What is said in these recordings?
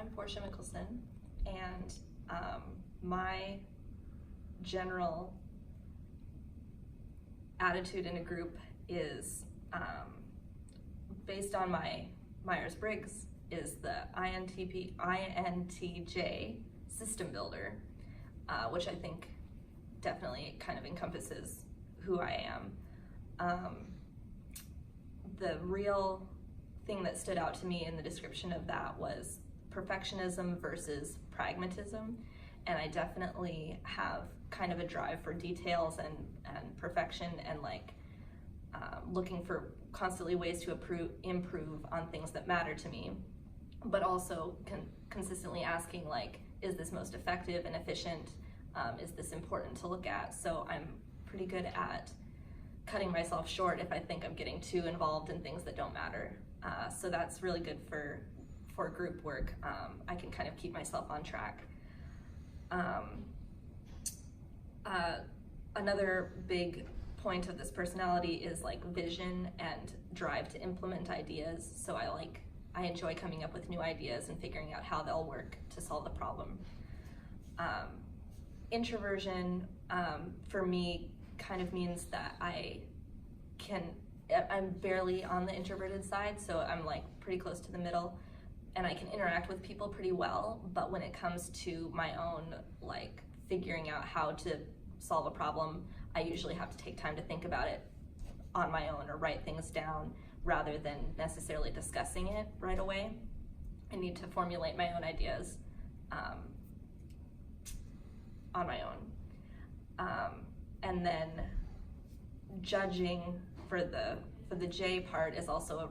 I'm Portia Mickelson, and my general attitude in a group is based on my Myers-Briggs, is the INTJ system builder, which I think definitely kind of encompasses who I am. The real thing that stood out to me in the description of that was perfectionism versus pragmatism, and I definitely have kind of a drive for details and perfection, and looking for constantly ways to improve on things that matter to me, but also consistently asking, is this most effective and efficient? Is this important to look at? So I'm pretty good at cutting myself short if I think I'm getting too involved in things that don't matter. So that's really good for group work. I can kind of keep myself on track. Another big point of this personality is vision and drive to implement ideas. So I enjoy coming up with new ideas and figuring out how they'll work to solve the problem. Introversion for me kind of means that I'm barely on the introverted side, so I'm pretty close to the middle, and I can interact with people pretty well, but when it comes to my own figuring out how to solve a problem, I usually have to take time to think about it on my own or write things down rather than necessarily discussing it right away. I need to formulate my own ideas on my own. And then judging for the J part is also a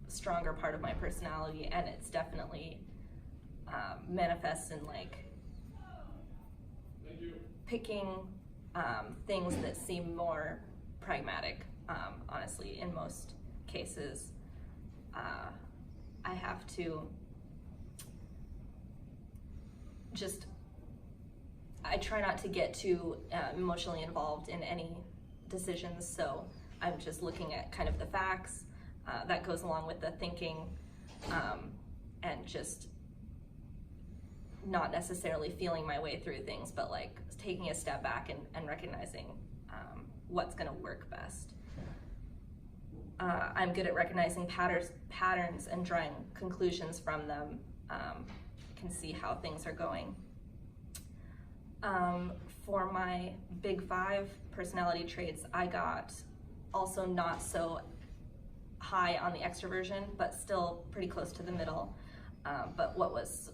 stronger part of my personality, and it's definitely manifests in picking things that seem more pragmatic. Honestly, in most cases, I have to I try not to get too emotionally involved in any decisions, so I'm just looking at kind of the facts that goes along with the thinking, and just not necessarily feeling my way through things, but taking a step back and recognizing what's going to work best. I'm good at recognizing patterns and drawing conclusions from them. Can see how things are going. For my big 5 personality traits, I got also not so high on the extroversion, but still pretty close to the middle. But what was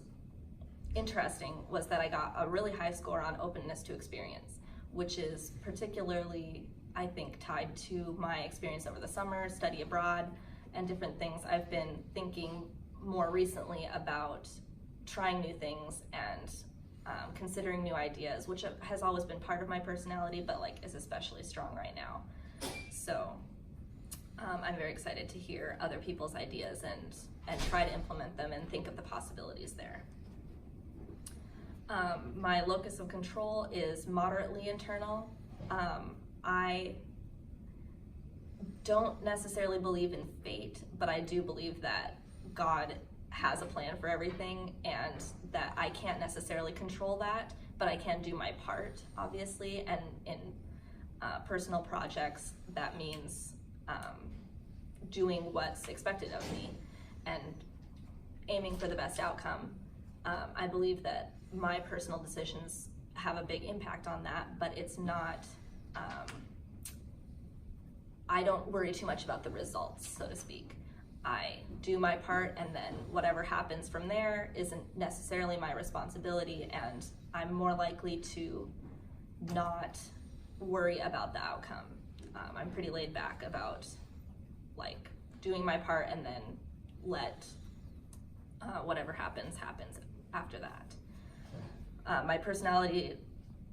interesting was that I got a really high score on openness to experience, which is particularly, I think, tied to my experience over the summer, study abroad, and different things. I've been thinking more recently about trying new things and considering new ideas, which has always been part of my personality, but is especially strong right now. So I'm very excited to hear other people's ideas and try to implement them and think of the possibilities there. My locus of control is moderately internal. I don't necessarily believe in fate, but I do believe that God has a plan for everything, and that I can't necessarily control that, but I can do my part, obviously, and in personal projects, that means doing what's expected of me and aiming for the best outcome. I believe that my personal decisions have a big impact on that, but it's not, I don't worry too much about the results, so to speak. I do my part, and then whatever happens from there isn't necessarily my responsibility, and I'm more likely to not worry about the outcome. I'm pretty laid back about doing my part, and then let whatever happens after that. My personality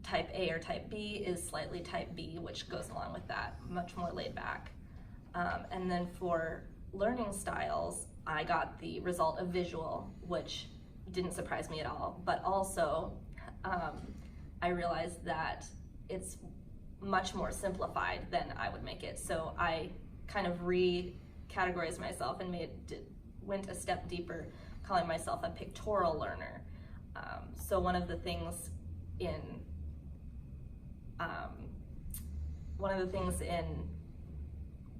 type A or type B is slightly type B, which goes along with that, much more laid back. And then for learning styles, I got the result of visual, which didn't surprise me at all, but also I realized that it's much more simplified than I would make it. So I kind of re-categorized myself and went a step deeper, calling myself a pictorial learner. So one of the things in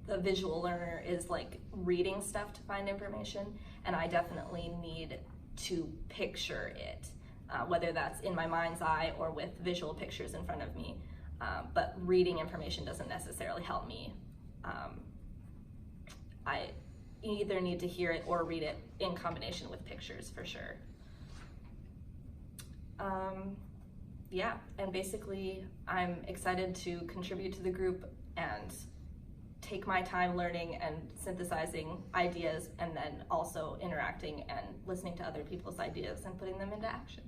the visual learner is like reading stuff to find information, and I definitely need to picture it, whether that's in my mind's eye or with visual pictures in front of me. But reading information doesn't necessarily help me. I either need to hear it or read it in combination with pictures for sure. Yeah, and basically I'm excited to contribute to the group and take my time learning and synthesizing ideas, and then also interacting and listening to other people's ideas and putting them into action.